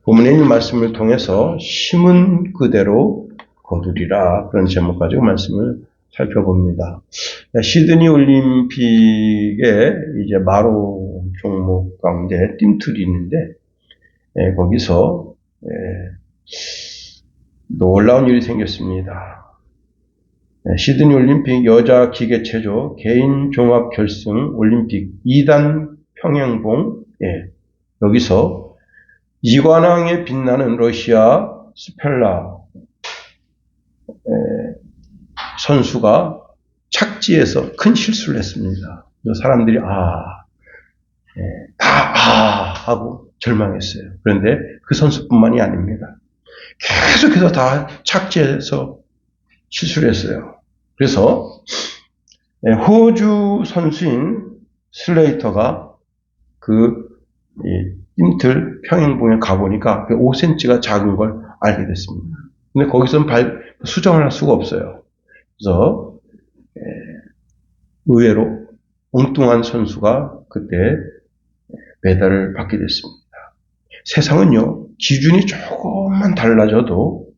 본문의 이 말씀을 통해서 심은 그대로 거두리라, 그런 제목 가지고 말씀을 살펴봅니다. 시드니 올림픽에 이제 마로 종목 가운데 띰틀이 있는데, 거기서 놀라운 일이 생겼습니다. 시드니 올림픽 여자 기계체조 개인 종합 결승 올림픽 2단 평행봉, 여기서 이관왕에 빛나는 러시아 스펠라 선수가 착지에서 큰 실수를 했습니다. 사람들이 하고 절망했어요. 그런데 그 선수뿐만이 아닙니다. 계속해서 다 착지해서 실수를 했어요. 그래서 호주 선수인 슬레이터가 그 띰틀 평행봉에 가보니까 5cm가 작은 걸 알게 됐습니다. 근데 거기서는 수정을 할 수가 없어요. 그래서 의외로 엉뚱한 선수가 그때 메달을 받게 됐습니다. 세상은요, 기준이 조금만 달라져도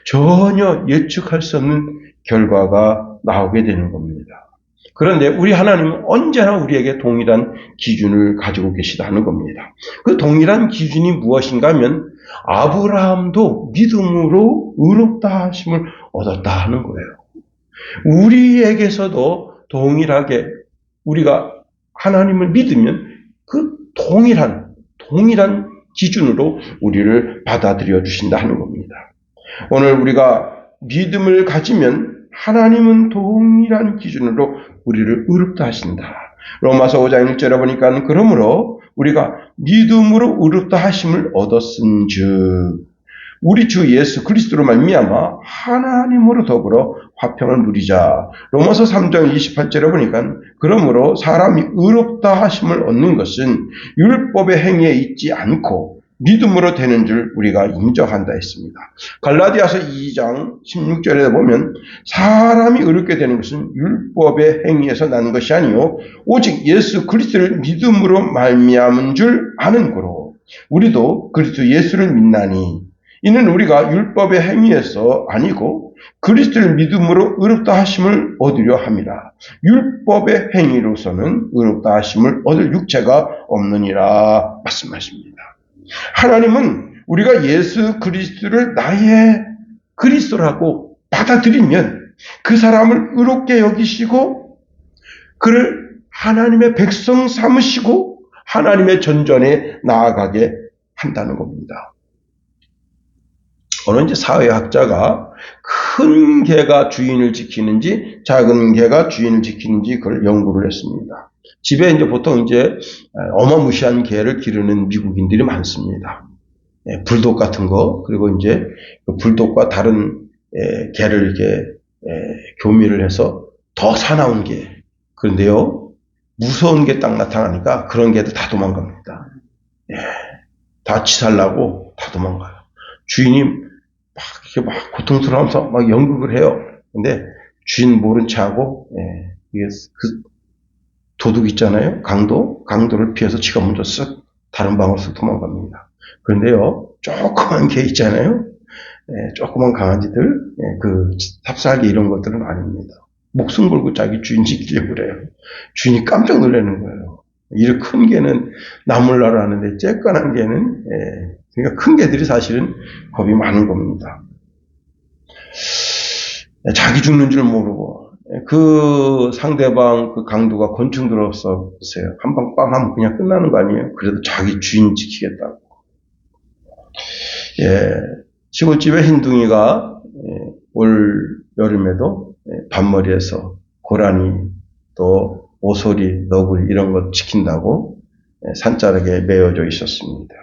전혀 예측할 수 없는 결과가 나오게 되는 겁니다. 그런데 우리 하나님은 언제나 우리에게 동일한 기준을 가지고 계시다는 겁니다. 그 동일한 기준이 무엇인가 하면 아브라함도 믿음으로 의롭다 하심을 얻었다 하는 거예요. 우리에게서도 동일하게 우리가 하나님을 믿으면 그 동일한 기준으로 우리를 받아들여 주신다 하는 겁니다. 오늘 우리가 믿음을 가지면 하나님은 동일한 기준으로 우리를 의롭다 하신다. 로마서 5장 1절에 보니까 그러므로 우리가 믿음으로 의롭다 하심을 얻었은즉 우리 주 예수 그리스도로 말미암아 하나님으로 더불어 화평을 누리자. 로마서 3장 28절에 보니까 그러므로 사람이 의롭다 하심을 얻는 것은 율법의 행위에 있지 않고 믿음으로 되는 줄 우리가 인정한다 했습니다. 갈라디아서 2장 16절에 보면 사람이 의롭게 되는 것은 율법의 행위에서 나는 것이 아니요 오직 예수 그리스도를 믿음으로 말미암은 줄 아는 거로 우리도 그리스도 예수를 믿나니 이는 우리가 율법의 행위에서 아니고 그리스도를 믿음으로 의롭다 하심을 얻으려 함이라. 율법의 행위로서는 의롭다 하심을 얻을 육체가 없느니라 말씀하십니다. 하나님은 우리가 예수 그리스도를 나의 그리스도라고 받아들이면 그 사람을 의롭게 여기시고 그를 하나님의 백성 삼으시고 하나님의 전전에 나아가게 한다는 겁니다. 어느 이제 사회학자가 큰 개가 주인을 지키는지 작은 개가 주인을 지키는지 그걸 연구를 했습니다. 집에 이제 보통 이제 어마무시한 개를 기르는 미국인들이 많습니다. 불독 같은 거, 그리고 이제 그 불독과 다른 개를 이렇게 교미를 해서 더 사나운 개. 그런데요, 무서운 게 딱 나타나니까 그런 개들 다 도망갑니다. 다 치살나고 다 도망가요. 주인이 이렇게 고통스러워하면서 연극을 해요. 근데 주인 모른 체 하고, 이게 그 도둑 있잖아요. 강도를 피해서 지가 먼저 쓱 다른 방으로 쓱 도망갑니다. 그런데요, 조그만 개 있잖아요. 조그만 강아지들, 그 삽살개 이런 것들은 아닙니다. 목숨 걸고 자기 주인 지키려고 그래요. 주인이 깜짝 놀라는 거예요. 이렇게 큰 개는 나물라로 하는데 쬐깐한 개는, 그러니까 큰 개들이 사실은 겁이 많은 겁니다. 자기 죽는 줄 모르고 그 상대방 그 강도가 권총 들어서 보세요. 한 방 빵 하면 그냥 끝나는 거 아니에요? 그래도 자기 주인 지키겠다고. 시골집에 흰둥이가 올 여름에도 밭머리에서 고라니 또 오소리, 너구리 이런 것 지킨다고 산자락에 메어져 있었습니다.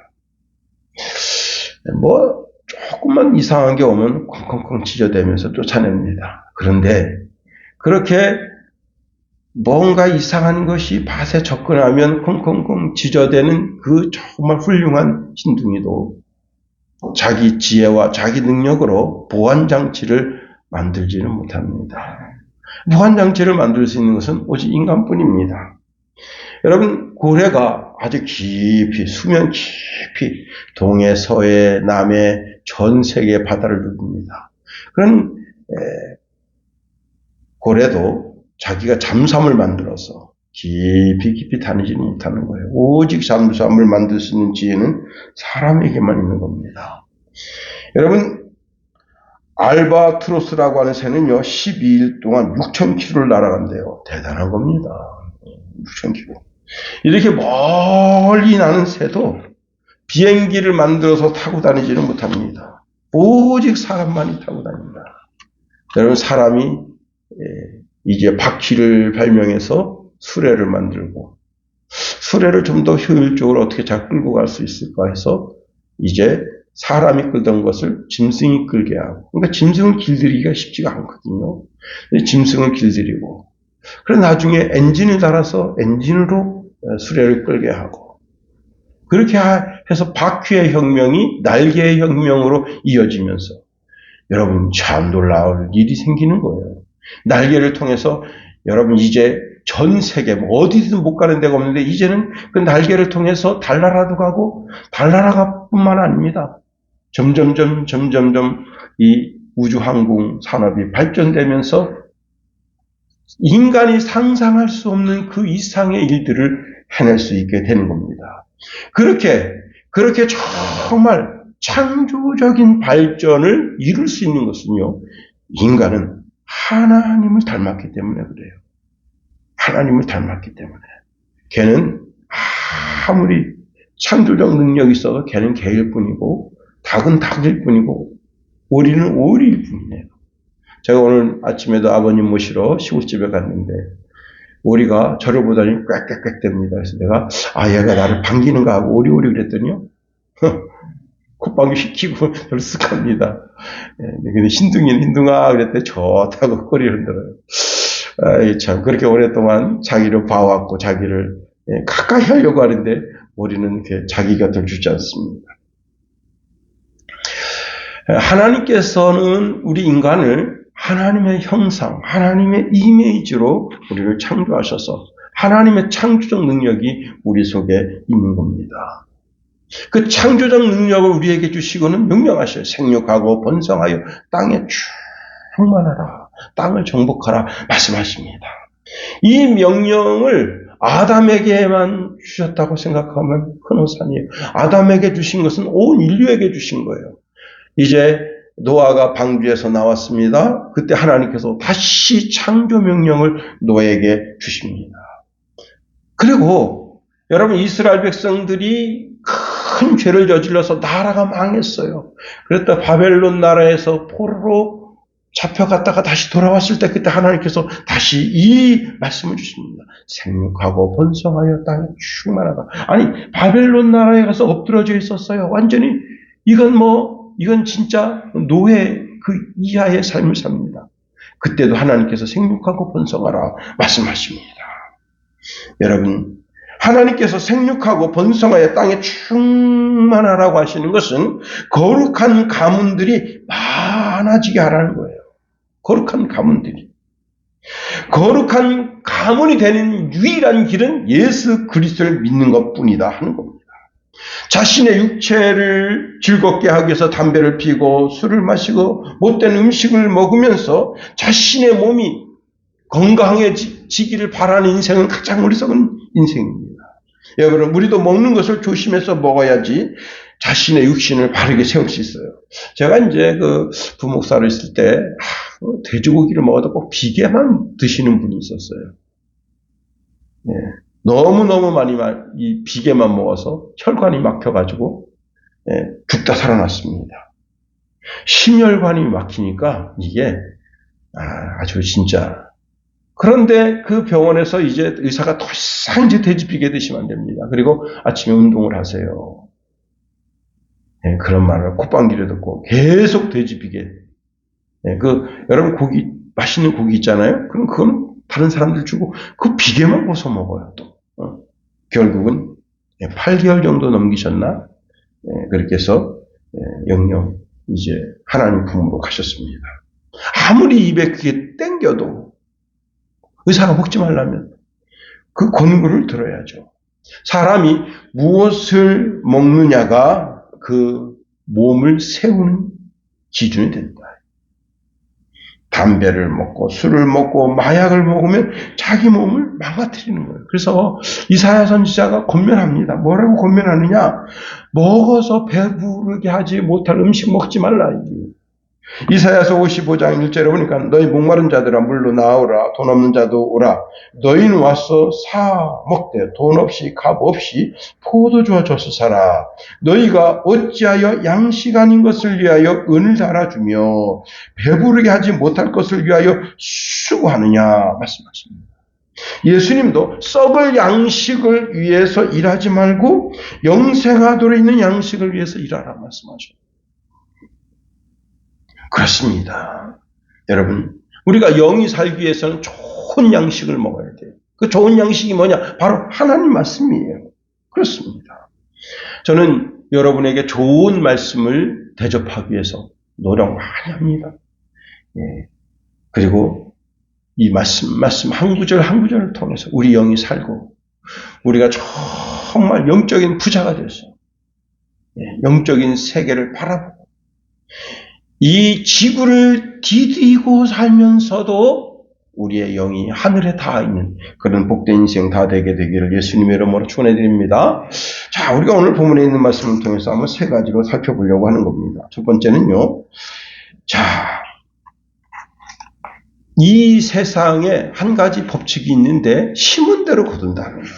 조금만 이상한 게 오면 콩콩콩 찢어대면서 쫓아냅니다. 그런데 그렇게 뭔가 이상한 것이 밭에 접근하면 콩콩콩 찢어대는 그 정말 훌륭한 흰둥이도 자기 지혜와 자기 능력으로 보안장치를 만들지는 못합니다. 보안장치를 만들 수 있는 것은 오직 인간뿐입니다. 여러분, 고래가 아주 깊이, 수면 깊이 동해, 서해, 남해 전 세계 바다를 누빕니다. 그런 고래도 자기가 잠수함을 만들어서 깊이 다니지는 못하는 거예요. 오직 잠수함을 만들 수 있는 지혜는 사람에게만 있는 겁니다. 여러분, 알바트로스라고 하는 새는요, 12일 동안 6,000km를 날아간대요. 대단한 겁니다. 6,000km. 이렇게 멀리 나는 새도 비행기를 만들어서 타고 다니지는 못합니다. 오직 사람만이 타고 다닙니다. 여러분, 사람이 이제 바퀴를 발명해서 수레를 만들고, 수레를 좀 더 효율적으로 어떻게 잘 끌고 갈 수 있을까 해서 이제 사람이 끌던 것을 짐승이 끌게 하고, 그러니까 짐승을 길들이기가 쉽지가 않거든요. 짐승을 길들이고, 그래서 나중에 엔진을 달아서 엔진으로 수레를 끌게 하고, 그렇게 해서 바퀴의 혁명이 날개의 혁명으로 이어지면서 여러분 참 놀라울 일이 생기는 거예요. 날개를 통해서 여러분 이제 전 세계 어디든 못 가는 데가 없는데 이제는 그 날개를 통해서 달나라도 가고 달나라가 뿐만 아닙니다. 점점 이 우주항공 산업이 발전되면서 인간이 상상할 수 없는 그 이상의 일들을 해낼 수 있게 되는 겁니다. 그렇게 정말 창조적인 발전을 이룰 수 있는 것은요, 인간은 하나님을 닮았기 때문에 그래요. 하나님을 닮았기 때문에. 걔는 아무리 창조적 능력이 있어도 걔는 개일 뿐이고, 닭은 닭일 뿐이고, 오리는 오리일 뿐이네요. 제가 오늘 아침에도 아버님 모시러 시골집에 갔는데, 오리가 저를 보더니 꽥꽥꽥 됩니다. 그래서 내가, 얘가 나를 반기는가 하고 오리오리 그랬더니요. 콧방귀 시키고 저를 쓱 합니다. 근데 흰둥아 그랬더니 좋다고 꼬리를 흔들어요. 참, 그렇게 오랫동안 자기를 봐왔고 자기를 가까이 하려고 하는데 오리는 이렇게 자기 곁을 주지 않습니다. 하나님께서는 우리 인간을 하나님의 형상, 하나님의 이미지로 우리를 창조하셔서 하나님의 창조적 능력이 우리 속에 있는 겁니다. 그 창조적 능력을 우리에게 주시고는 명령하셔요. 생육하고 번성하여 땅에 충만하라, 땅을 정복하라 말씀하십니다. 이 명령을 아담에게만 주셨다고 생각하면 큰 오산이에요. 아담에게 주신 것은 온 인류에게 주신 거예요. 이제 노아가 방주에서 나왔습니다. 그때 하나님께서 다시 창조 명령을 노아에게 주십니다. 그리고 여러분, 이스라엘 백성들이 큰 죄를 저질러서 나라가 망했어요. 그랬다 바벨론 나라에서 포로로 잡혀갔다가 다시 돌아왔을 때 그때 하나님께서 다시 이 말씀을 주십니다. 생육하고 번성하여 땅에 충만하다. 아니, 바벨론 나라에 가서 엎드러져 있었어요. 완전히 이건 진짜 노예 그 이하의 삶을 삽니다. 그때도 하나님께서 생육하고 번성하라 말씀하십니다. 여러분, 하나님께서 생육하고 번성하여 땅에 충만하라고 하시는 것은 거룩한 가문들이 많아지게 하라는 거예요. 거룩한 가문들이. 거룩한 가문이 되는 유일한 길은 예수 그리스도를 믿는 것뿐이다 하는 겁니다. 자신의 육체를 즐겁게 하기 위해서 담배를 피고 술을 마시고 못된 음식을 먹으면서 자신의 몸이 건강해지기를 바라는 인생은 가장 어리석은 인생입니다. 여러분, 우리도 먹는 것을 조심해서 먹어야지 자신의 육신을 바르게 세울 수 있어요. 제가 이제 부목사로 있을 때 돼지고기를 먹어도 꼭 비계만 드시는 분이 있었어요. 네. 너무너무 많이 이 비계만 먹어서 혈관이 막혀가지고 죽다 살아났습니다. 심혈관이 막히니까 이게 아주 진짜. 그런데 그 병원에서 이제 의사가 더 이상 이제 돼지비계 드시면 안 됩니다. 그리고 아침에 운동을 하세요. 네, 그런 말을 콧방귀를 듣고 계속 돼지비계. 네, 여러분 맛있는 고기 있잖아요. 그럼 그건 다른 사람들 주고 그 비계만 벗어 먹어요. 또 결국은 8개월 정도 넘기셨나? 그렇게 해서 영영 이제 하나님 품으로 가셨습니다. 아무리 입에 그게 땡겨도 의사가 먹지 말라면 그 권고를 들어야죠. 사람이 무엇을 먹느냐가 그 몸을 세우는 기준이 된다. 담배를 먹고 술을 먹고 마약을 먹으면 자기 몸을 망가뜨리는 거예요. 그래서 이사야 선지자가 권면합니다. 뭐라고 권면하느냐? 먹어서 배부르게 하지 못할 음식 먹지 말라. 이사야서 55장 1절에 보니까 너희 목마른 자들아 물로 나오라. 돈 없는 자도 오라. 너희는 와서 사 먹되 돈 없이 값 없이 포도주와 젖을 사라. 너희가 어찌하여 양식 아닌 것을 위하여 은을 달아주며 배부르게 하지 못할 것을 위하여 수고하느냐 말씀하십니다. 예수님도 썩을 양식을 위해서 일하지 말고 영생하도록 있는 양식을 위해서 일하라 말씀하셨습니다. 그렇습니다. 여러분, 우리가 영이 살기 위해서는 좋은 양식을 먹어야 돼요. 그 좋은 양식이 뭐냐? 바로 하나님 말씀이에요. 그렇습니다. 저는 여러분에게 좋은 말씀을 대접하기 위해서 노력 많이 합니다. 예. 그리고 이 말씀 한 구절 한 구절을 통해서 우리 영이 살고 우리가 정말 영적인 부자가 돼서 영적인 세계를 바라보고 이 지구를 디디고 살면서도 우리의 영이 하늘에 닿아 있는 그런 복된 인생 다 되게 되기를 예수님의 이름으로 축원해드립니다. 자, 우리가 오늘 본문에 있는 말씀을 통해서 한번 세 가지로 살펴보려고 하는 겁니다. 첫 번째는요. 자, 이 세상에 한 가지 법칙이 있는데 심은 대로 거둔다는 거예요.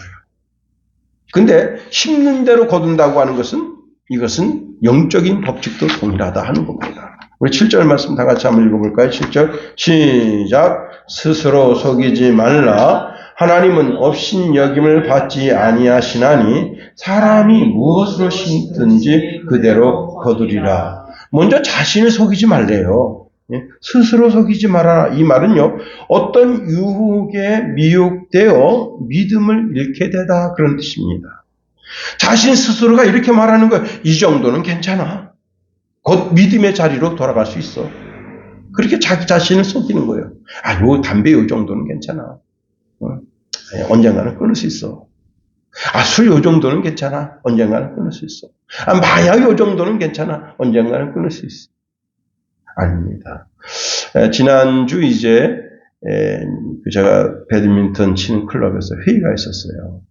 근데 심는 대로 거둔다고 하는 것은 이것은 영적인 법칙도 동일하다 하는 겁니다. 우리 7절 말씀 다 같이 한번 읽어볼까요? 7절 시작. 스스로 속이지 말라. 하나님은 업신여김을 받지 아니하시나니 사람이 무엇으로 심든지 그대로 거두리라. 먼저 자신을 속이지 말래요. 스스로 속이지 말아라. 이 말은요, 어떤 유혹에 미혹되어 믿음을 잃게 되다 그런 뜻입니다. 자신 스스로가 이렇게 말하는 거예요. 이 정도는 괜찮아. 곧 믿음의 자리로 돌아갈 수 있어. 그렇게 자기 자신을 속이는 거예요. 아, 요 담배 요 정도는 괜찮아. 언젠가는 끊을 수 있어. 아, 술 요 정도는 괜찮아. 언젠가는 끊을 수 있어. 아, 마약 요 정도는 괜찮아. 언젠가는 끊을 수 있어. 아닙니다. 지난주 이제 제가 배드민턴 치는 클럽에서 회의가 있었어요.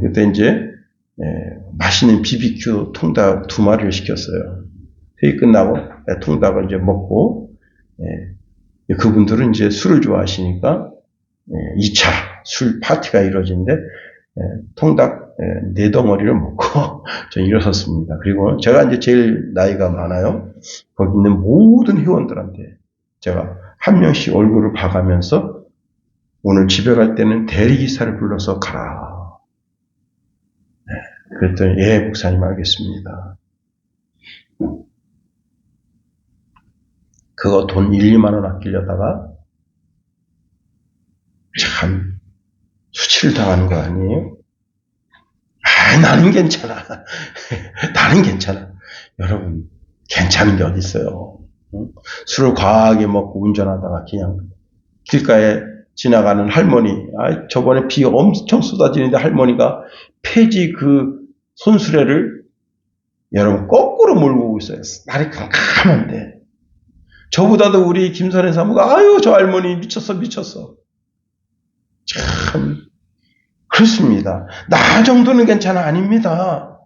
그때 이제 맛있는 BBQ 통닭 2마리를 시켰어요. 회의 끝나고 통닭을 이제 먹고 그분들은 이제 술을 좋아하시니까 2차 술 파티가 이루어지는데 통닭 4덩어리를 먹고 전 일어섰습니다. 그리고 제가 이제 제일 나이가 많아요. 거기 있는 모든 회원들한테 제가 한 명씩 얼굴을 봐가면서 오늘 집에 갈 때는 대리기사를 불러서 가라. 그랬더니 예, 목사님 알겠습니다. 그거 돈 1, 2만 원 아끼려다가 참 수치를 당하는 거 아니에요? 아, 나는 괜찮아. 나는 괜찮아. 여러분, 괜찮은 게 어디 있어요? 술을 과하게 먹고 운전하다가 그냥 길가에 지나가는 할머니, 저번에 비 엄청 쏟아지는데 할머니가 폐지 그 손수레를 여러분 거꾸로 몰고 있어요. 날이 캄캄한데. 저보다도 우리 김선혜 사무가 아유 저 할머니 미쳤어. 참 그렇습니다. 나 정도는 괜찮아. 아닙니다.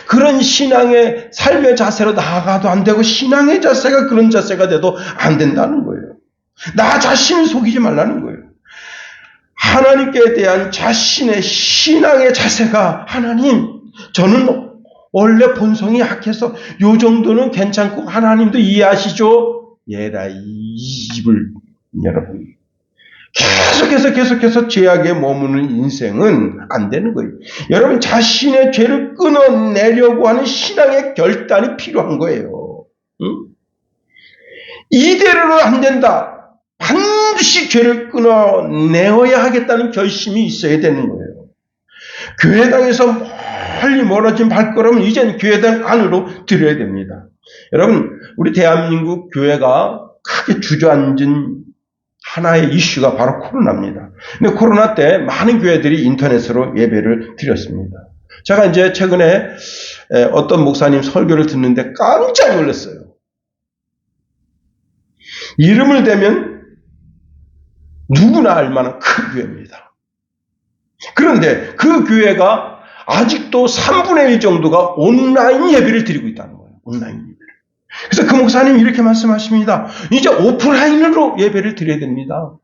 그런 신앙의 삶의 자세로 나아가도 안 되고 신앙의 자세가 그런 자세가 돼도 안 된다는 거예요. 나 자신을 속이지 말라는 거예요. 하나님께 대한 자신의 신앙의 자세가 하나님 저는 원래 본성이 약해서 요 정도는 괜찮고 하나님도 이해하시죠? 얘라 이 입을 여러분 계속해서 죄악에 머무는 인생은 안 되는 거예요. 여러분 자신의 죄를 끊어내려고 하는 신앙의 결단이 필요한 거예요. 응? 이대로는 안 된다. 반드시 죄를 끊어내어야 하겠다는 결심이 있어야 되는 거예요. 교회당에서 멀리 멀어진 발걸음은 이젠 교회당 안으로 들여야 됩니다. 여러분, 우리 대한민국 교회가 크게 주저앉은 하나의 이슈가 바로 코로나입니다. 근데 코로나 때 많은 교회들이 인터넷으로 예배를 드렸습니다. 제가 이제 최근에 어떤 목사님 설교를 듣는데 깜짝 놀랐어요. 이름을 대면 누구나 알 만한 큰 교회입니다. 그런데 그 교회가 아직도 3분의 1 정도가 온라인 예배를 드리고 있다는 거예요. 온라인 예배를. 그래서 그 목사님이 이렇게 말씀하십니다. 이제 오프라인으로 예배를 드려야 됩니다.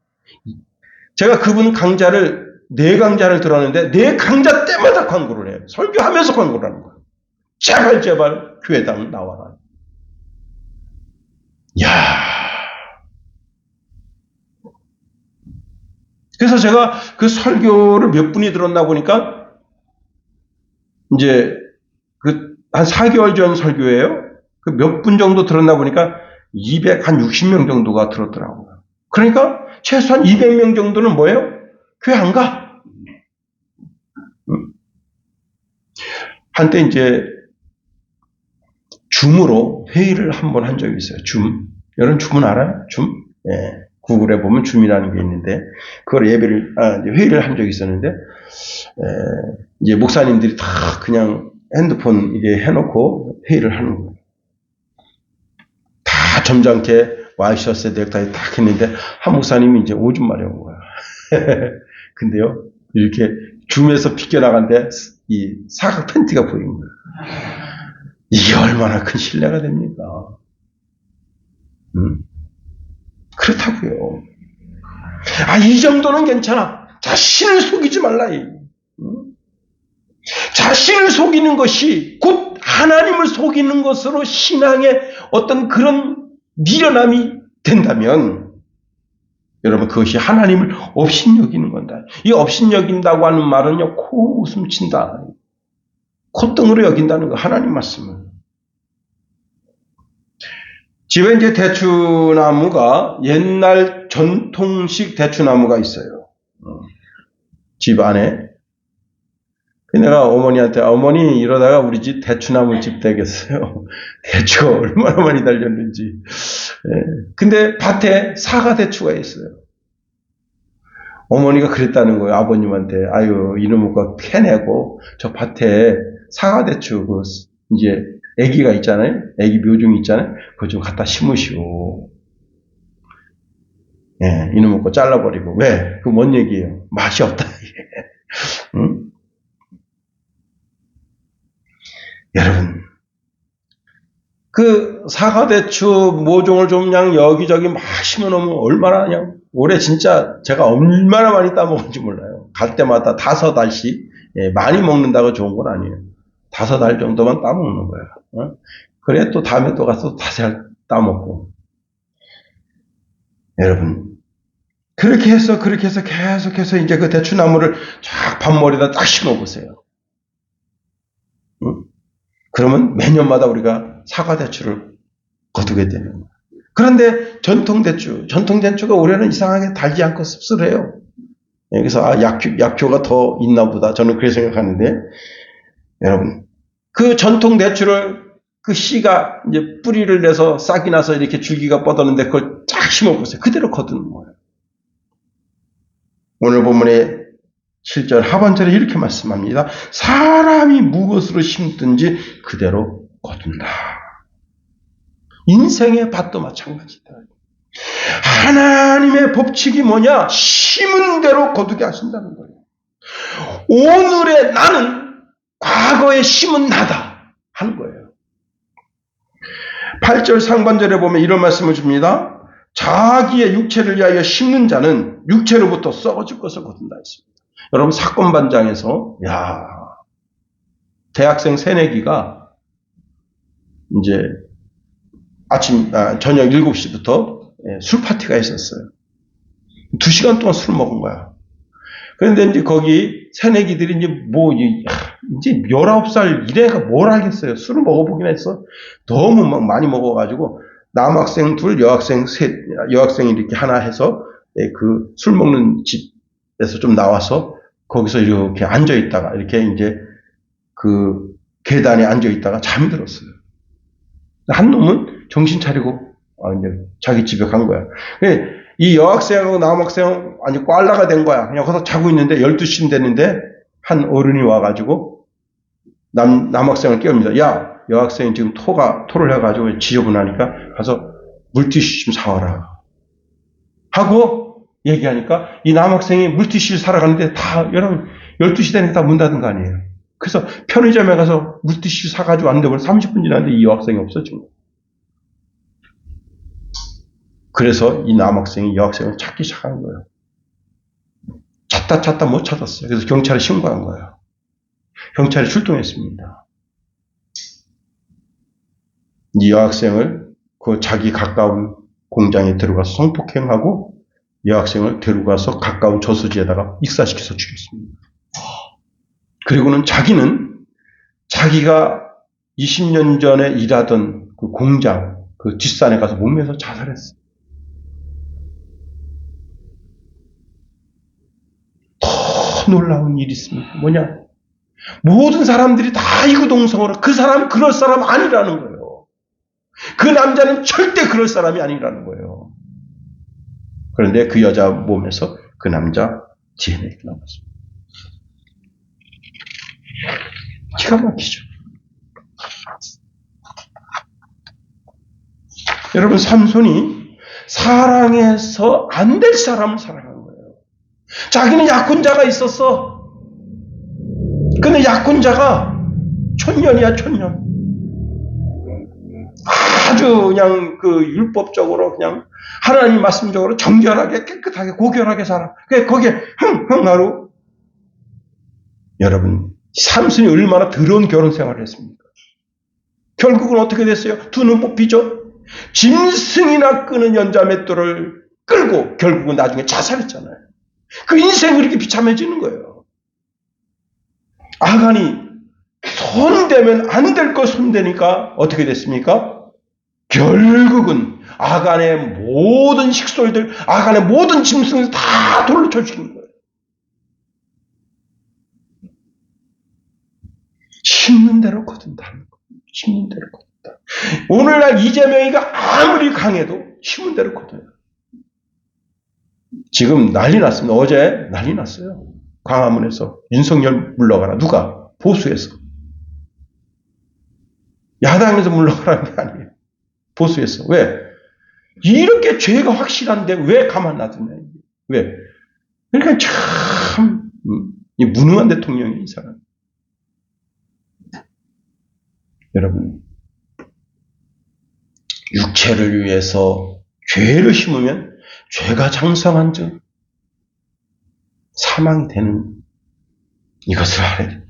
제가 그분 강좌를 4강좌를 들었는데 4강좌 때마다 광고를 해요. 설교하면서 광고를 하는 거예요. 제발 교회당 나와라. 야. 그래서 제가 그 설교를 몇 분이 들었나 보니까 이제 한 4개월 전 설교예요. 그 몇 분 정도 들었나 보니까 260명 정도가 들었더라고요. 그러니까 최소한 200명 정도는 뭐예요? 교회 안 가. 한때 이제 줌으로 회의를 한번 한 적이 있어요. 줌. 여러분 줌은 알아요? 줌? 예. 구글에 보면 줌이라는 게 있는데 그걸 회의를 한 적이 있었는데 이제 목사님들이 다 그냥 핸드폰 이게 해놓고 회의를 하는 거예요. 다 점잖게 와이셔츠에 넥타이 딱 했는데 한 목사님이 이제 오줌 마려운 거야. 근데요 이렇게 줌에서 비껴나간데 이 사각 팬티가 보이는 거예요. 이게 얼마나 큰 신뢰가 됩니까? 그렇다고요. 이 정도는 괜찮아. 자신을 속이지 말라. 자신을 속이는 것이 곧 하나님을 속이는 것으로 신앙의 어떤 그런 미련함이 된다면 여러분 그것이 하나님을 업신여기는 건다. 이 업신여긴다고 하는 말은요 코 웃음 친다. 콧등으로 여긴다는 거 하나님 말씀을. 집에 이제 대추나무가 옛날 전통식 대추나무가 있어요. 집 안에. 내가 어머니한테 어머니 이러다가 우리 집 대추나무 집 되겠어요. 대추가 얼마나 많이 달렸는지. 근데 밭에 사과 대추가 있어요. 어머니가 그랬다는 거예요. 아버님한테. 아유 이놈의 거 캐내고 저 밭에 사과 대추 이제 애기가 있잖아요. 애기 묘종이 있잖아요. 그거 좀 갖다 심으시오. 예, 이놈의 거 잘라버리고. 왜? 그거 뭔 얘기예요? 맛이 없다. 응? 여러분, 그 사과대추 모종을 좀 그냥 여기저기 막 심어놓으면 얼마나 그냥 올해 진짜 제가 얼마나 많이 따먹은지 몰라요. 갈 때마다 5알씩 많이 먹는다고 좋은 건 아니에요. 5알 정도만 따먹는 거예요. 그래 또 다음에 또 가서 5알 따먹고. 여러분 그렇게 해서 계속해서 이제 그 대추나무를 쫙 밭머리에다 딱 심어보세요. 그러면 매년마다 우리가 사과대추를 거두게 되는 거예요. 그런데 전통대추가 올해는 이상하게 달지 않고 씁쓸해요. 여기서 약효가 더 있나 보다. 저는 그렇게 생각하는데 여러분 그 전통대추를 그 씨가 이제 뿌리를 내서 싹이 나서 이렇게 줄기가 뻗었는데 그걸 쫙 심어보세요. 그대로 거두는 거예요. 오늘 본문의 7절 하반절에 이렇게 말씀합니다. 사람이 무엇으로 심든지 그대로 거둔다. 인생의 밭도 마찬가지다. 하나님의 법칙이 뭐냐? 심은 대로 거두게 하신다는 거예요. 오늘의 나는 과거에 심은 나다 하는 거예요. 8절 상반절에 보면 이런 말씀을 줍니다. 자기의 육체를 위하여 심는 자는 육체로부터 썩어질 것을 거둔다 했습니다. 여러분 사건 반장에서 대학생 새내기가 이제 저녁 7시부터 술 파티가 있었어요. 2시간 동안 술 먹은 거야. 그런데 이제 거기 새내기들이 이제 19살 이래가 뭘 하겠어요. 술을 먹어보긴 했어. 너무 막 많이 먹어가지고 남학생 2, 여학생이 이렇게 하나 해서 그 술 먹는 집에서 좀 나와서 거기서 이렇게 앉아있다가 이렇게 이제 그 계단에 앉아있다가 잠이 들었어요. 한 놈은 정신 차리고 이제 자기 집에 간 거야. 이 여학생하고 남학생 아니 꽐라가 된 거야. 그냥 거기서 자고 있는데 12시쯤 됐는데 한 어른이 와가지고 남학생을 깨웁니다. 야, 여학생이 지금 토를 해가지고 지저분하니까 가서 물티슈 좀 사와라. 하고 얘기하니까 이 남학생이 물티슈를 사러 가는데 다 여러분 12시 되니까 다 문 닫은 거 아니에요. 그래서 편의점에 가서 물티슈 사가지고 왔는데 벌써 30분 지났는데 이 여학생이 없어진 거예요. 그래서 이 남학생이 여학생을 찾기 시작한 거예요. 찾다 못 찾았어요. 그래서 경찰에 신고한 거예요. 경찰이 출동했습니다. 이 여학생을 그 자기 가까운 공장에 들어가서 성폭행하고 여학생을 데려가서 가까운 저수지에다가 익사시켜서 죽였습니다. 그리고는 자기는 자기가 20년 전에 일하던 그 공장 그 뒷산에 가서 목매서 자살했어요. 더 놀라운 일이 있습니다. 뭐냐? 모든 사람들이 다 이구동성으로 그 사람 그럴 사람 아니라는 거예요. 그 남자는 절대 그럴 사람이 아니라는 거예요. 그런데 그 여자 몸에서 그 남자 DNA가 나왔습니다. 기가 막히죠. 여러분, 삼손이 사랑해서 안 될 사람을 사랑한 거예요. 자기는 약혼자가 있었어. 근데 약혼자가 촌년이야, 촌년. 아주 그냥 그 율법적으로 그냥 하나님 말씀적으로 정결하게 깨끗하게 고결하게 살아. 그래 거기에 흥하루 여러분 삼손이 얼마나 더러운 결혼 생활을 했습니까? 결국은 어떻게 됐어요? 두 눈 뽑히죠. 짐승이나 끄는 연자맷돌을 끌고 결국은 나중에 자살했잖아요. 그 인생이 이렇게 비참해지는 거예요. 아간이 손대면 안 될 거 손대니까 어떻게 됐습니까? 결국은 아간의 모든 식솔들, 아간의 모든 짐승을 다 돌로 쳐 죽인 거예요. 심는 대로 거둔다는 거예요. 심는 대로 거둔다. 오늘날 이재명이가 아무리 강해도 심은 대로 거둬요. 지금 난리 났습니다. 어제 난리 났어요. 광화문에서 윤석열 물러가라. 누가? 보수에서. 야당에서 물러가라는 게 아니에요. 보수에서. 왜? 이렇게 죄가 확실한데 왜 가만 놔두냐. 왜? 그러니까 참 무능한 대통령이 이 사람. 여러분, 육체를 위해서 죄를 심으면 죄가 장성한 즉 사망이 되는 이것을 알아야 됩니다.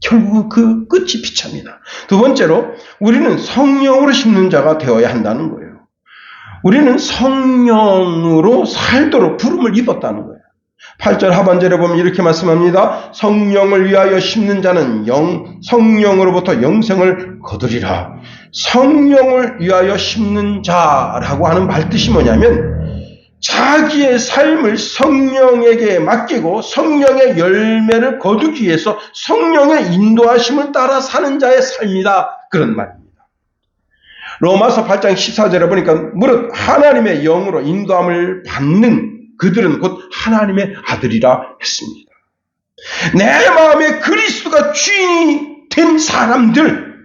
결국은 그 끝이 비참이다. 두 번째로 우리는 성령으로 심는 자가 되어야 한다는 거예요. 우리는 성령으로 살도록 부름을 입었다는 거예요. 8절 하반절에 보면 이렇게 말씀합니다. 성령을 위하여 심는 자는 성령으로부터 영생을 거두리라. 성령을 위하여 심는 자라고 하는 말뜻이 뭐냐면 자기의 삶을 성령에게 맡기고 성령의 열매를 거두기 위해서 성령의 인도하심을 따라 사는 자의 삶이다. 그런 말입니다. 로마서 8장 14절에 보니까 무릇 하나님의 영으로 인도함을 받는 그들은 곧 하나님의 아들이라 했습니다. 내 마음에 그리스도가 주인이 된 사람들,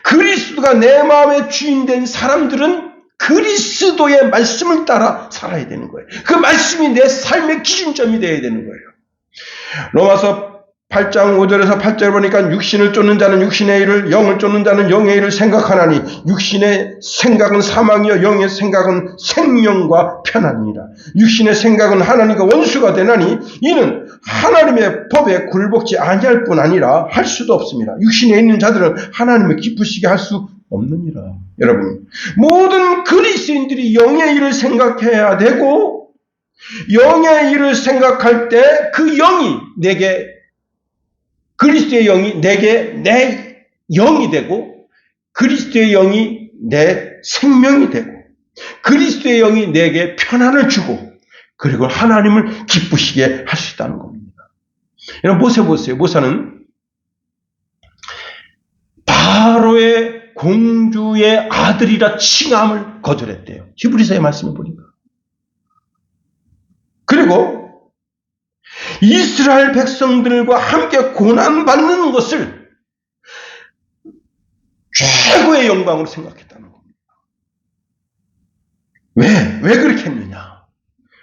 그리스도가 내 마음의 주인 된 사람들은 그리스도의 말씀을 따라 살아야 되는 거예요. 그 말씀이 내 삶의 기준점이 되어야 되는 거예요. 로마서 8장 5절에서 8절 보니까 육신을 쫓는 자는 육신의 일을, 영을 쫓는 자는 영의 일을 생각하나니 육신의 생각은 사망이요 영의 생각은 생명과 편안이니라. 육신의 생각은 하나님과 원수가 되나니 이는 하나님의 법에 굴복지 아니할 뿐 아니라 할 수도 없습니다. 육신에 있는 자들은 하나님을 기쁘시게 할 수 없느니라. 여러분, 모든 그리스도인들이 영의 일을 생각해야 되고 영의 일을 생각할 때 그 영이 내게 그리스도의 영이 내게 내 영이 되고 그리스도의 영이 내 생명이 되고 그리스도의 영이 내게 편안을 주고 그리고 하나님을 기쁘시게 할 수 있다는 겁니다. 여러분 모세 보세요. 모세는 바로의 공주의 아들이라 칭함을 거절했대요. 히브리서의 말씀을 보니까. 그리고 이스라엘 백성들과 함께 고난받는 것을 최고의 영광으로 생각했다는 겁니다. 왜 그렇게 했느냐?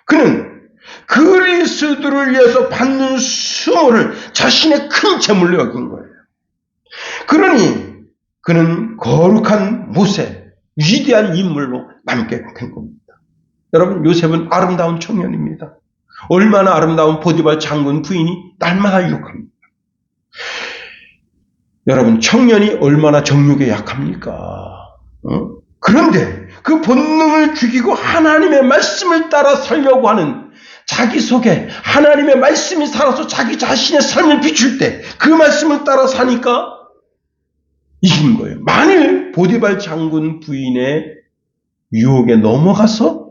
그는 그리스도를 위해서 받는 수모를 자신의 큰 재물로 여긴 거예요. 그러니 그는 거룩한 모세, 위대한 인물로 남게 된 겁니다. 여러분, 요셉은 아름다운 청년입니다. 얼마나 아름다운 보디발 장군 부인이 날마다 유혹합니다. 여러분, 청년이 얼마나 정욕에 약합니까? 그런데 그 본능을 죽이고 하나님의 말씀을 따라 살려고 하는 자기 속에 하나님의 말씀이 살아서 자기 자신의 삶을 비출 때 그 말씀을 따라 사니까 이긴 거예요. 만일 보디발 장군 부인의 유혹에 넘어가서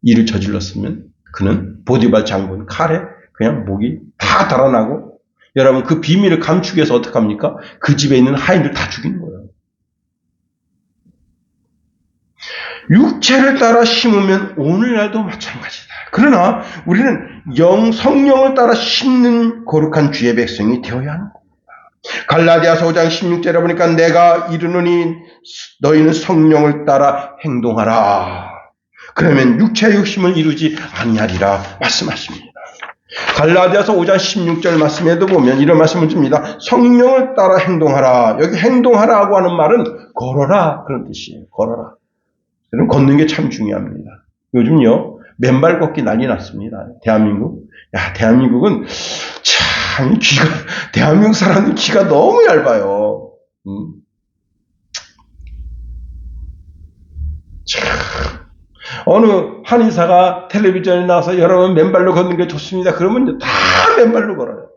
일을 저질렀으면 그는 보디발 장군 칼에 그냥 목이 다 달아나고, 여러분, 그 비밀을 감추기 위해서 어떡합니까? 그 집에 있는 하인들 다 죽인 거예요. 육체를 따라 심으면 오늘날도 마찬가지다. 그러나 우리는 성령을 따라 심는 거룩한 주의 백성이 되어야 하는 겁니다. 갈라디아서 5장 16절에 보니까 내가 이르노니 너희는 성령을 따라 행동하라. 그러면 육체의 욕심을 이루지 아니하리라 말씀하십니다. 갈라디아서 5장 16절 말씀에도 보면 이런 말씀을 줍니다. 성령을 따라 행동하라. 여기 행동하라고 하는 말은 걸어라, 그런 뜻이에요. 걸어라. 그럼 걷는 게 참 중요합니다. 요즘요, 맨발 걷기 난리 났습니다. 대한민국은 참 대한민국 사람들 귀가 너무 얇아요. 참. 어느 한의사가 텔레비전에 나와서 여러분 맨발로 걷는 게 좋습니다. 그러면 다 맨발로 걸어요.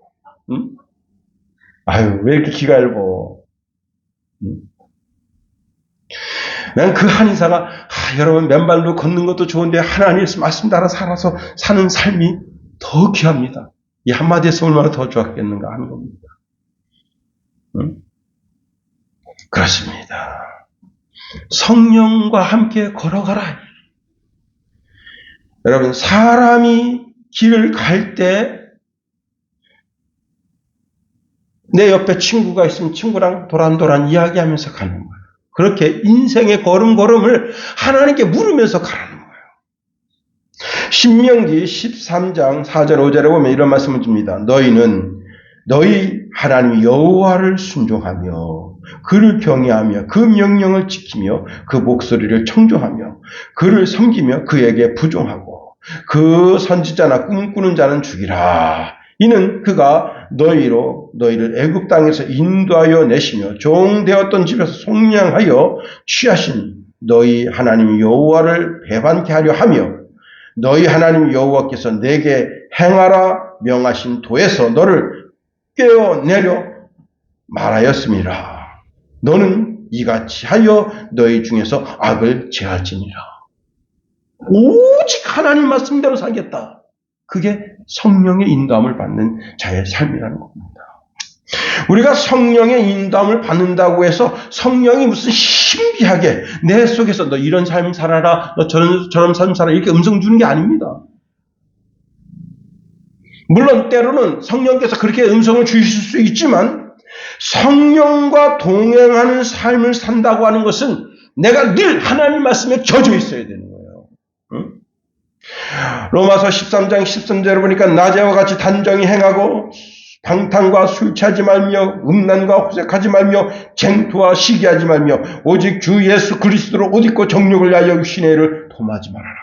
아유, 왜 이렇게 귀가 얇어? 난 그 한의사가 여러분 맨발로 걷는 것도 좋은데 하나님 말씀 따라 살아서 사는 삶이 더 귀합니다. 이 한마디에서 얼마나 더 좋았겠는가 하는 겁니다. 그렇습니다. 성령과 함께 걸어가라. 여러분, 사람이 길을 갈 때 내 옆에 친구가 있으면 친구랑 도란도란 이야기하면서 가는 거예요. 그렇게 인생의 걸음걸음을 하나님께 물으면서 가라는 거예요. 신명기 13장 4절 5절에 보면 이런 말씀을 줍니다. 너희는 너희 하나님 여호와를 순종하며 그를 경외하며 그 명령을 지키며 그 목소리를 청종하며 그를 섬기며 그에게 부종하고 그 선지자나 꿈꾸는 자는 죽이라. 이는 그가 너희를 애굽 땅에서 인도하여 내시며 종되었던 집에서 속량하여 취하신 너희 하나님 여호와를 배반케 하려 하며 너희 하나님 여호와께서 내게 행하라 명하신 도에서 너를 꿰어내려 말하였음이라. 너는 이같이 하여 너희 중에서 악을 제할지니라. 오직 하나님 말씀대로 살겠다. 그게 성령의 인도함을 받는 자의 삶이라는 겁니다. 우리가 성령의 인도함을 받는다고 해서 성령이 무슨 신비하게 내 속에서 너 이런 삶 살아라, 너 저런 삶 살아라 이렇게 음성 주는 게 아닙니다. 물론 때로는 성령께서 그렇게 음성을 주실 수 있지만 성령과 동행하는 삶을 산다고 하는 것은 내가 늘 하나님 말씀에 젖어 있어야 되는 거예요. 로마서 13장 13절에 보니까 낮에와 같이 단정히 행하고 방탕과 술 취하지 말며 음란과 호색하지 말며 쟁투와 시기하지 말며 오직 주 예수 그리스도로 옷 입고 정욕을 위하여 육신의 일을 도마지 말아라.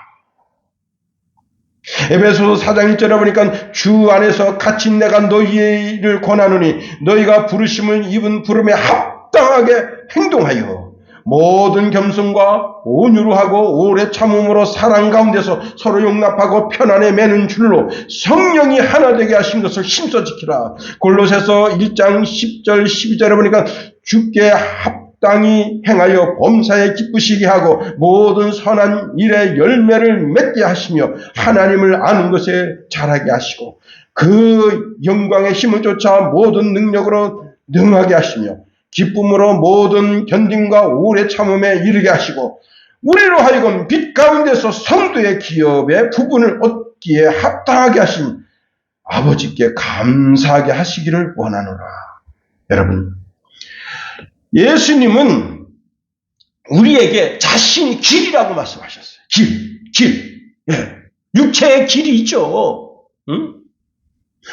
에베소서 4장 1절에 보니까 주 안에서 갇힌 내가 너희를 권하노니 너희가 부르심을 입은 부름에 합당하게 행동하여 모든 겸손과 온유로 하고 오래 참음으로 사랑 가운데서 서로 용납하고 편안에 매는 줄로 성령이 하나 되게 하신 것을 힘써 지키라. 골로새서 1장 10절 12절에 보니까 주께 합당히 행하여 범사에 기쁘시게 하고 모든 선한 일의 열매를 맺게 하시며 하나님을 아는 것에 자라게 하시고 그 영광의 힘을 쫓아 모든 능력으로 능하게 하시며 기쁨으로 모든 견딤과 오래 참음에 이르게 하시고 우리로 하여금 빛 가운데서 성도의 기업의 부분을 걷기에 합당하게 하신 아버지께 감사하게 하시기를 원하노라. 여러분, 예수님은 우리에게 자신이 길이라고 말씀하셨어요. 길. 예. 육체의 길이 있죠. 응?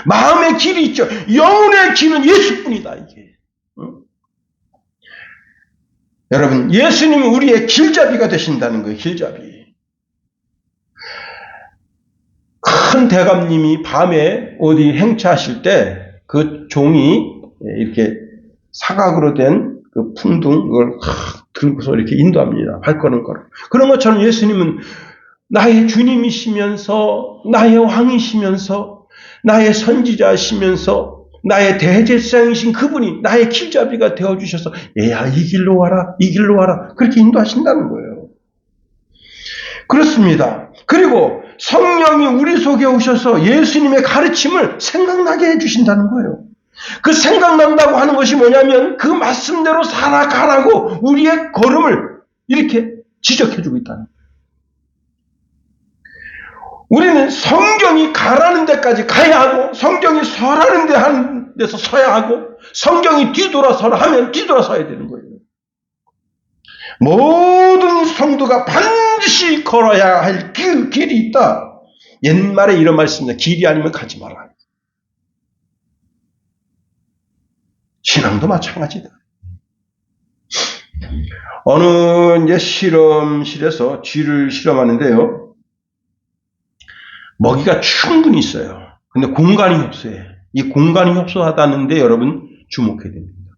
마음의 길이 있죠. 영혼의 길은 예수뿐이다, 이게. 응? 여러분, 예수님은 우리의 길잡이가 되신다는 거예요, 길잡이. 큰 대감님이 밤에 어디 행차하실 때 그 종이 이렇게 사각으로 된 그 풍등, 그걸 들고서 이렇게 인도합니다. 발걸음걸음. 그런 것처럼 예수님은 나의 주님이시면서, 나의 왕이시면서, 나의 선지자시면서, 나의 대제사장이신 그분이 나의 길잡이가 되어주셔서, 얘야, 이 길로 와라, 이 길로 와라. 그렇게 인도하신다는 거예요. 그렇습니다. 그리고 성령이 우리 속에 오셔서 예수님의 가르침을 생각나게 해주신다는 거예요. 그 생각난다고 하는 것이 뭐냐면 그 말씀대로 살아가라고 우리의 걸음을 이렇게 지적해주고 있다는 거예요. 우리는 성경이 가라는 데까지 가야 하고, 성경이 서라는 데서 서야 하고, 성경이 뒤돌아서라 하면 뒤돌아서야 되는 거예요. 모든 성도가 반드시 걸어야 할 길이 있다. 옛말에 이런 말씀입니다. 길이 아니면 가지 마라. 신앙도 마찬가지다. 어느 이제 실험실에서 쥐를 실험하는데요. 먹이가 충분히 있어요. 근데 공간이 협소해. 이 공간이 협소하다는데 여러분 주목해야 됩니다.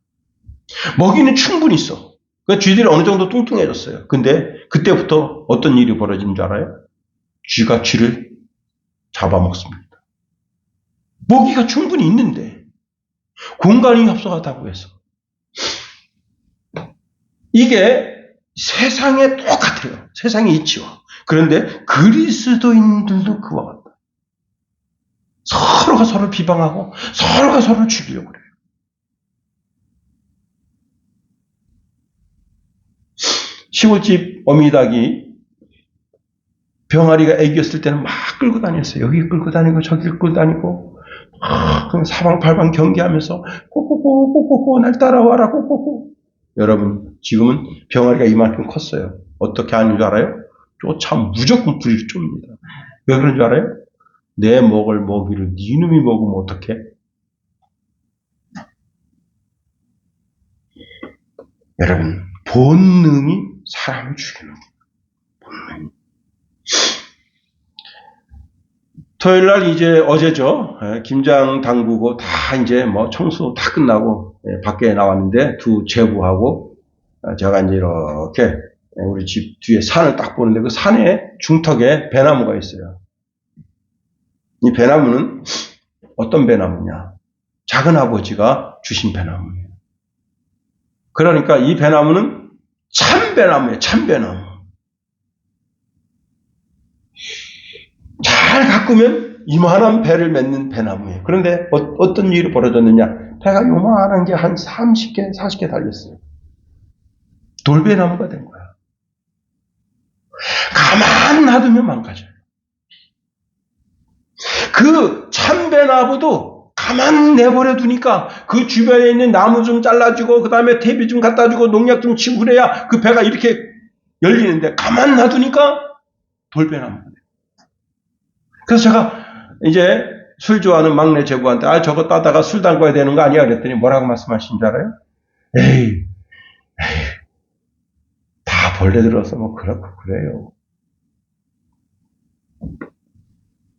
먹이는 충분히 있어. 그러니까 쥐들이 어느 정도 뚱뚱해졌어요. 근데 그때부터 어떤 일이 벌어지는 줄 알아요? 쥐가 쥐를 잡아먹습니다. 먹이가 충분히 있는데 공간이 협소하다고 해서. 이게 세상에 똑같아요. 세상의 이치와. 그런데 그리스도인들도 그와 같다. 서로가 서로를 비방하고 서로가 서로를 죽이려고 그래요. 시골집 어미닭이 병아리가 애기였을 때는 막 끌고 다녔어요. 여기 끌고 다니고 저기 끌고 다니고 그럼 사방팔방 경계하면서 꼬꼬꼬꼬꼬꼬 날 따라와라 꼬꼬꼬. 여러분 지금은 병아리가 이만큼 컸어요. 어떻게 하는 줄 알아요? 쫓아 무조건 부리를 쫓습니다. 왜 그런 줄 알아요? 내 먹을 먹이를 네 놈이 먹으면 어떡해? 여러분 본능이 사람을 죽이는 거예요. 본능이. 토요일날 이제 어제죠. 김장 담그고 다 이제 뭐 청소 다 끝나고 밖에 나왔는데 두 제부하고 제가 이제 이렇게 우리 집 뒤에 산을 딱 보는데 그 산에 중턱에 배나무가 있어요. 이 배나무는 어떤 배나무냐? 작은 아버지가 주신 배나무예요. 그러니까 이 배나무는 참배나무예요. 참배나무. 잘 가꾸면 이만한 배를 맺는 배나무예요. 그런데 어떤 일이 벌어졌느냐? 배가 요만한 게 한 30개, 40개 달렸어요. 돌배나무가 된 거야. 가만 놔두면 망가져요. 그 참배나무도 가만 내버려 두니까 그 주변에 있는 나무 좀 잘라주고 그 다음에 퇴비 좀 갖다 주고 농약 좀 치고 그래야 그 배가 이렇게 열리는데 가만 놔두니까 돌배나무가 돼요. 그래서 제가 이제 술 좋아하는 막내 제부한테 저거 따다가 술 담궈야 되는 거 아니야? 그랬더니 뭐라고 말씀하신 줄 알아요? 에이 다 벌레 들어서 뭐 그렇고 그래요.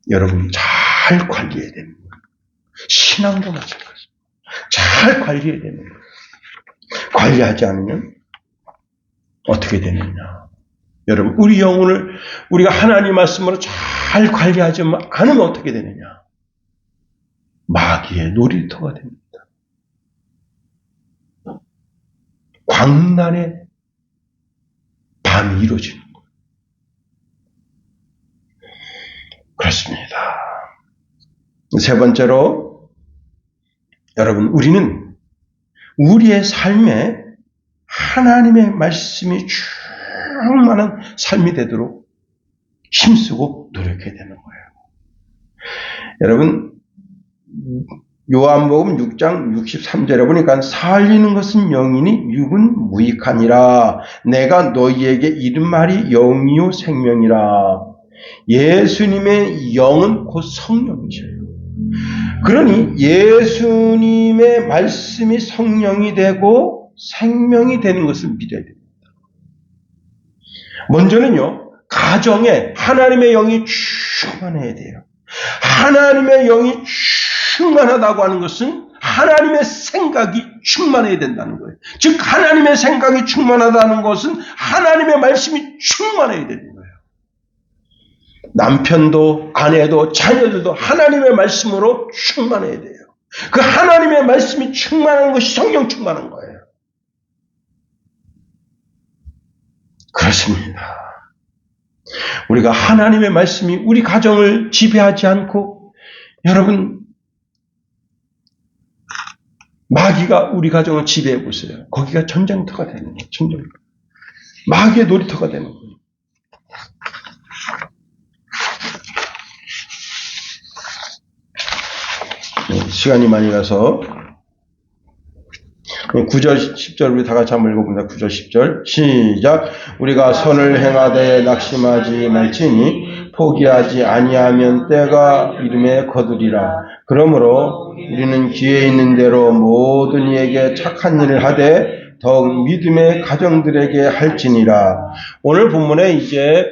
여러분 잘 관리해야 되는 거예요. 신앙도 마찬가지입니다. 잘 관리해야 되는 거예요. 관리하지 않으면 어떻게 되느냐. 여러분 우리 영혼을 우리가 하나님 말씀으로 잘 관리하지 않으면 어떻게 되느냐. 마귀의 놀이터가 됩니다. 광란의 밤이 이루어지는 거예요. 그렇습니다. 세 번째로 여러분 우리는 우리의 삶에 하나님의 말씀이 충만한 삶이 되도록 힘쓰고 노력해야 되는 거예요. 여러분, 요한복음 6장 63절에 보니까 살리는 것은 영이니 육은 무익하니라. 내가 너희에게 이른 말이 영이요 생명이라. 예수님의 영은 곧 성령이셔요. 그러니 예수님의 말씀이 성령이 되고 생명이 되는 것을 믿어야 됩니다. 먼저는요, 가정에 하나님의 영이 충만해야 돼요. 하나님의 영이 충만하다고 하는 것은 하나님의 생각이 충만해야 된다는 거예요. 즉 하나님의 생각이 충만하다는 것은 하나님의 말씀이 충만해야 되는 거예요. 남편도 아내도 자녀들도 하나님의 말씀으로 충만해야 돼요. 그 하나님의 말씀이 충만한 것이 성령 충만한 거예요. 그렇습니다. 우리가 하나님의 말씀이 우리 가정을 지배하지 않고, 여러분, 마귀가 우리 가정을 지배해 보세요. 거기가 전쟁터가 되는 거예요. 전쟁터. 마귀의 놀이터가 되는 거예요. 시간이 많이 가서 9절 10절 우리 다 같이 한번 읽어봅니다. 9절 10절 시작. 우리가 선을 행하되 낙심하지 말지니 포기하지 아니하면 때가 이름에 거두리라. 그러므로 우리는 기회 있는 대로 모든 이에게 착한 일을 하되 더욱 믿음의 가정들에게 할지니라. 오늘 본문에 이제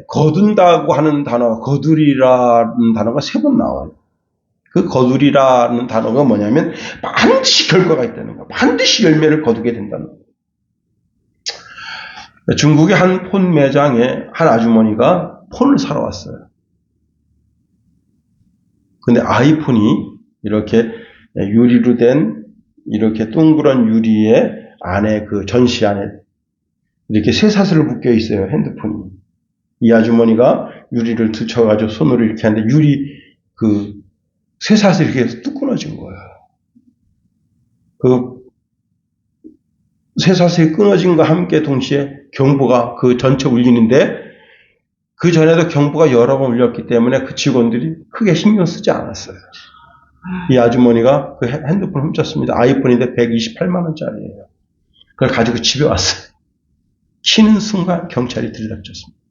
거둔다고 하는 단어, 거두리라는 단어가 3번 나와요. 그 거두리라는 단어가 뭐냐면 반드시 결과가 있다는 거, 반드시 열매를 거두게 된다는 거. 중국의 한 폰 매장에 한 아주머니가 폰을 사러 왔어요. 근데 아이폰이 이렇게 유리로 된 이렇게 둥그런 유리에 안에 그 전시 안에 이렇게 쇠사슬로 묶여 있어요, 핸드폰이. 이 아주머니가 유리를 들쳐가지고 손으로 이렇게 하는데 유리 그 쇠사슬이 이렇게 뚝 끊어진 거예요. 그 쇠사슬이 끊어진과 함께 동시에 경보가 그 전체 울리는데 그 전에도 경보가 여러 번 울렸기 때문에 그 직원들이 크게 신경 쓰지 않았어요. 이 아주머니가 그 핸드폰을 훔쳤습니다. 아이폰인데 128만 원짜리예요. 그걸 가지고 집에 왔어요. 키는 순간 경찰이 들이닥쳤습니다.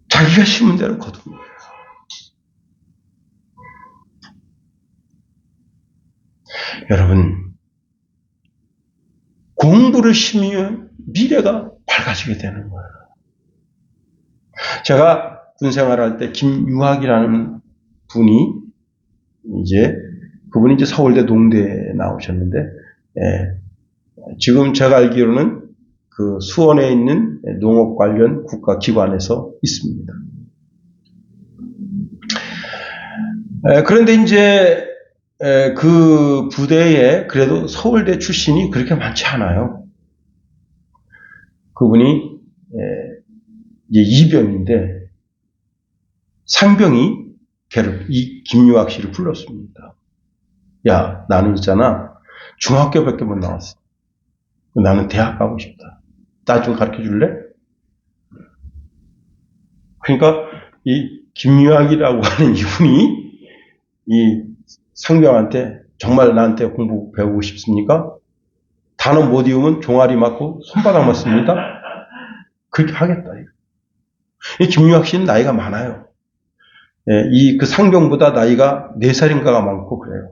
자기가 심은 대로 거둔 거예요. 여러분, 공부를 심으면 미래가 밝아지게 되는 거예요. 제가 군 생활할 때 김유학이라는 분이 그분이 이제 서울대 농대에 나오셨는데, 지금 제가 알기로는 그 수원에 있는 농업 관련 국가기관에서 있습니다. 그런데 이제 그 부대에 그래도 서울대 출신이 그렇게 많지 않아요. 그분이 이제 이병인데 상병이 이 김유학 씨를 불렀습니다. 야, 나는 있잖아. 중학교밖에 못 나왔어. 나는 대학 가고 싶다. 나 좀 가르쳐 줄래? 그러니까 이 김유학이라고 하는 이분이 이 상병한테 정말 나한테 공부 배우고 싶습니까? 단어 못 외우면 종아리 맞고 손바닥 맞습니다. 그렇게 하겠다. 이 김유학 씨는 나이가 많아요. 그 상병보다 나이가 4살인가가 많고 그래요.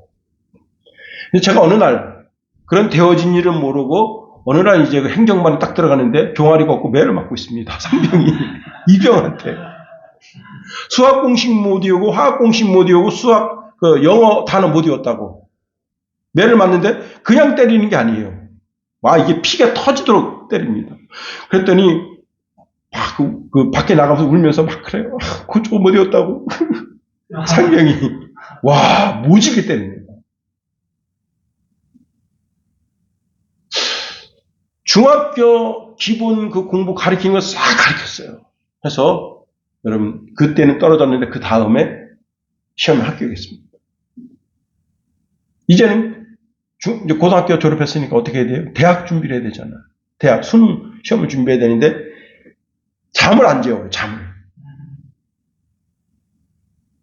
제가 어느 날 그런 되어진 일을 모르고 어느 날 이제 그 행정반에 딱 들어가는데 종아리가 없고 매를 맞고 있습니다. 상병이 이병한테 수학 공식 못 외우고 화학 공식 못 외우고 수학 영어 단어 못 외웠다고 매를 맞는데 그냥 때리는 게 아니에요. 와, 이게 피가 터지도록 때립니다. 그랬더니 그 밖에 나가면서 울면서 막 그래요. 그거 못 외웠다고. 상병이 와, 모지게 때립니다. 중학교 기본 그 공부 가르치는 거 싹 가르쳤어요. 그래서 여러분 그때는 떨어졌는데 그 다음에 시험에 합격했습니다. 이제는 이제 고등학교 졸업했으니까 어떻게 해야 돼요? 대학 준비를 해야 되잖아요. 대학 수능 시험을 준비해야 되는데 잠을 안 재워요, 잠을.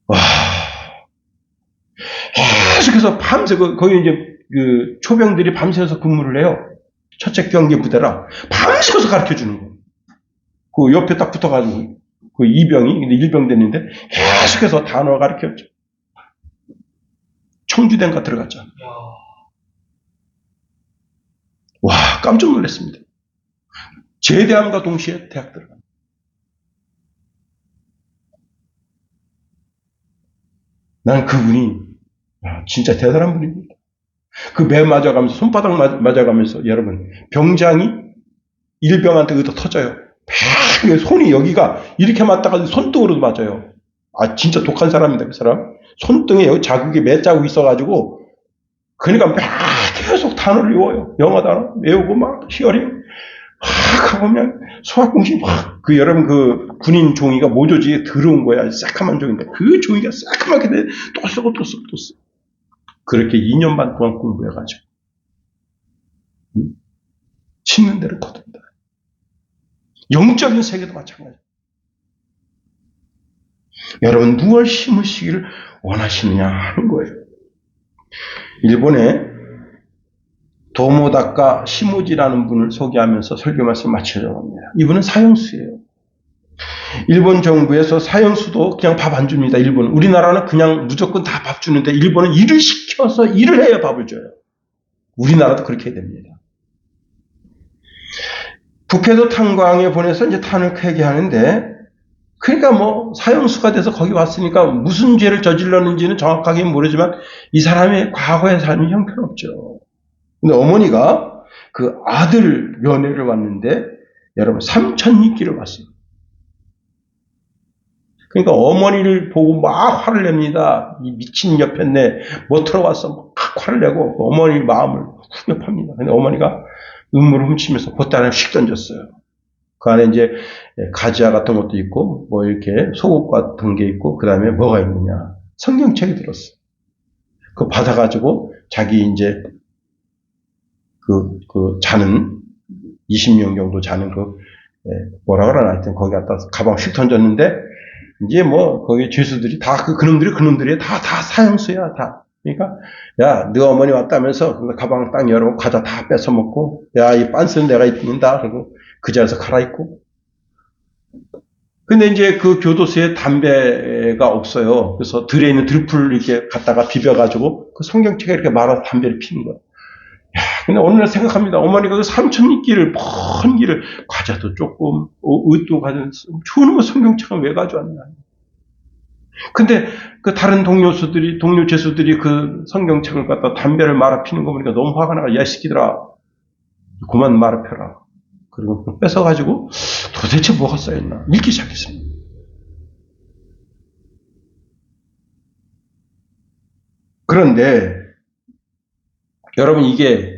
와. 계속해서 밤새, 거기 이제 그 초병들이 밤새서 근무를 해요. 첫째 경계 부대라. 밤새서 가르쳐 주는 거예요. 그 옆에 딱 붙어가지고, 그 이병이, 근데 일병 됐는데, 계속해서 단어 가르쳤죠. 청주대가 들어갔죠. 와, 깜짝 놀랐습니다. 제대함과 동시에 대학 들어갑니다. 난 그분이 진짜 대단한 분입니다. 그 매 맞아가면서, 손바닥 맞아가면서, 여러분, 병장이 일병한테 의도 터져요. 손이 여기가 이렇게 맞다가 손등으로도 맞아요. 진짜 독한 사람입니다, 그 사람. 손등에 여기 자국이 몇 자국 있어가지고, 그러니까 막 계속 단어를 외워요. 영어 단어 외우고 막 히어링. 가보면 소화공신 그 여러분 그 군인 종이가 모조지에 들어온 거야. 새카만 종인데 그 종이가 새카맣게 돼. 또 쓰고 또 쓰고 또 쓰고. 그렇게 2년 반 동안 공부해가지고 심는 대로 거둔다. 영적인 세계도 마찬가지. 여러분 무엇을 심으시기를 원하시느냐 하는 거예요. 일본에 도모다카 시모지라는 분을 소개하면서 설교 말씀 마치려고 합니다. 이분은 사형수예요. 일본 정부에서 사형수도 그냥 밥 안 줍니다. 일본은. 우리나라는 그냥 무조건 다 밥 주는데 일본은 일을 시켜서 일을 해야 밥을 줘요. 우리나라도 그렇게 해야 됩니다. 북해도 탄광에 보내서 이제 탄을 캐게 하는데 그러니까 뭐 사형수가 돼서 거기 왔으니까 무슨 죄를 저질렀는지는 정확하게 모르지만 이 사람의 과거의 삶이 형편없죠. 근데 어머니가 그 아들 면회를 왔는데 여러분 3,000리끼를 왔어요. 그러니까 어머니를 보고 막 화를 냅니다. 이 미친 여편네 뭐 들어왔어 막 화를 내고 어머니 마음을 후벼팝니다. 근데 어머니가 음물을 훔치면서 보따리에 씩 던졌어요. 그 안에 이제 가지아 같은 것도 있고 뭐 이렇게 속옷 같은 게 있고 그 다음에 뭐가 있느냐 성경책이 들었어요. 그거 받아가지고 자기 이제 그 자는 20명 정도 자는 뭐라 그러나 하여튼 거기 갖다 가방 휙 던졌는데 이제 뭐 거기 죄수들이 다 그놈들이 다 사형수야 다. 그러니까 야 너 어머니 왔다면서 가방 딱 열고 과자 다 뺏어 먹고 야 이 빤스는 내가 입는다 그리고 그 자리에서 갈아입고. 근데 이제 그 교도소에 담배가 없어요. 그래서 들에 있는 들풀 이렇게 갖다가 비벼가지고 그 성경책에 이렇게 말아서 담배를 피는 거예요. 야, 근데 오늘 생각합니다. 어머니가 그 3,000리끼를 먼 길을 과자도 조금 의도 가진 좋은 거 성경책을 왜 가져왔냐. 근데 그 다른 동료 죄수들이 그 성경책을 갖다 담배를 말아 피는 거 보니까 너무 화가 나가. 야 새끼들아 그만 말아 펴라. 그리고 뺏어가지고 도대체 뭐가 쌓였나 읽기 시작했습니다. 그런데 여러분 이게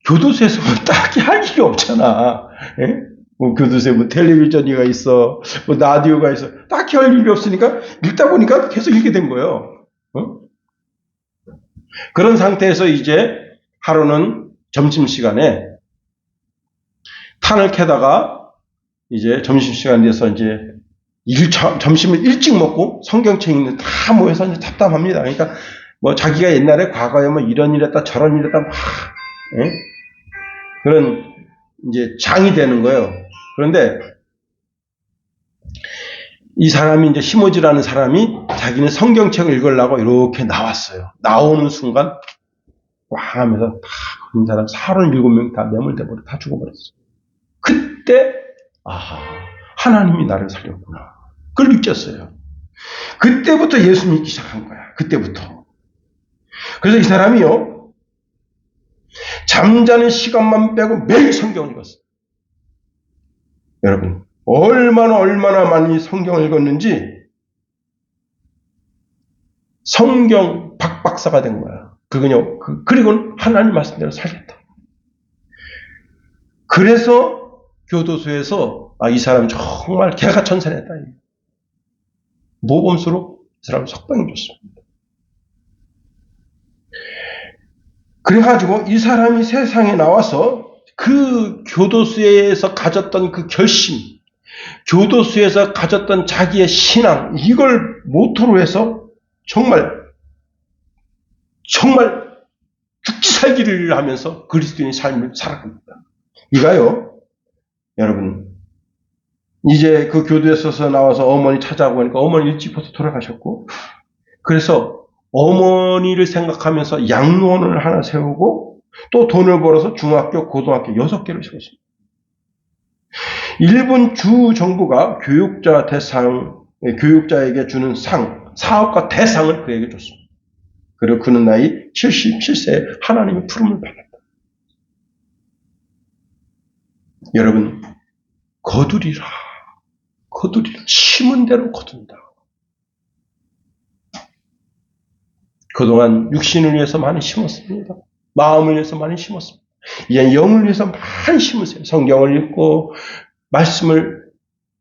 교도소에서 뭐 딱히 할 일이 없잖아. 예? 뭐 교도소에 뭐 텔레비전이가 있어, 뭐 라디오가 있어. 딱히 할 일이 없으니까 읽다 보니까 계속 읽게 된 거예요. 그런 상태에서 이제 하루는 점심시간에 탄을 캐다가 이제 점심시간 돼서 이제 점심을 일찍 먹고 성경책 읽는 다 모여서 이제 답답합니다. 그러니까 뭐 자기가 옛날에 과거에 뭐 이런 일 했다 저런 일 했다 막 그런 이제 장이 되는 거예요. 그런데 이 사람이 이제 시모지라는 사람이 자기는 성경책을 읽으려고 이렇게 나왔어요. 나오는 순간 와 하면서 다 그 사람 37명 다 매몰돼 버려 다 죽어버렸어. 그때 하나님이 나를 살렸구나. 그걸 느꼈어요. 그때부터 예수 믿기 시작한 거야. 그때부터. 그래서 이 사람이요. 잠자는 시간만 빼고 매일 성경을 읽었어요. 여러분 얼마나 많이 성경을 읽었는지 성경 박박사가 된 거야. 그리고는 하나님 말씀대로 살겠다. 그래서 교도소에서 이 사람 정말 개가천선했다. 모범수로 이 사람 석방해 줬습니다. 그래가지고 이 사람이 세상에 나와서 그 교도소에서 가졌던 그 결심, 교도소에서 가졌던 자기의 신앙, 이걸 모토로 해서 정말 죽기 살기를 하면서 그리스도인의 삶을 살아갑니다. 이가요, 여러분, 이제 그 교도소에서 나와서 어머니 찾아오고 하니까 어머니 일찍 벌써 돌아가셨고, 그래서 어머니를 생각하면서 양로원을 하나 세우고 또 돈을 벌어서 중학교, 고등학교 6개를 세웠습니다. 일본 주 정부가 교육자에게 주는 상, 사업가 대상을 그에게 줬습니다. 그리고 그는 나이 77세에 하나님의 부름을 받았다. 여러분, 거두리라. 심은 대로 거둔다. 그동안 육신을 위해서 많이 심었습니다. 마음을 위해서 많이 심었습니다. 이제 영을 위해서 많이 심으세요. 성경을 읽고 말씀을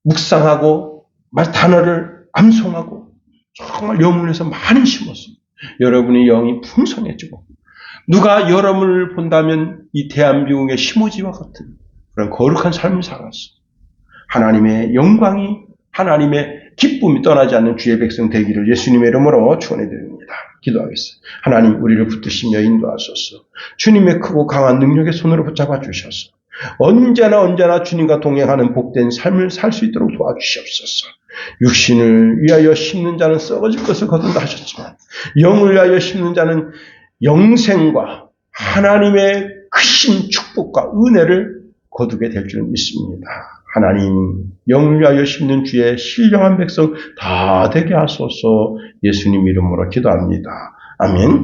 묵상하고 단어를 암송하고 정말 영을 위해서 많이 심었습니다. 여러분의 영이 풍성해지고 누가 여러분을 본다면 이 대한민국의 시모지와 같은 그런 거룩한 삶을 살았습니다. 하나님의 영광이, 하나님의 기쁨이 떠나지 않는 주의 백성 되기를 예수님의 이름으로 축원해드립니다. 기도하겠습니다. 하나님, 우리를 붙드시며 인도하소서. 주님의 크고 강한 능력의 손으로 붙잡아 주셔서 언제나 주님과 동행하는 복된 삶을 살 수 있도록 도와주시옵소서. 육신을 위하여 심는 자는 썩어질 것을 거둔다 하셨지만 영을 위하여 심는 자는 영생과 하나님의 크신 축복과 은혜를 거두게 될 줄 믿습니다. 하나님, 영을 위하여 심는 주의 신령한 백성 다 되게 하소서. 예수님 이름으로 기도합니다. 아멘.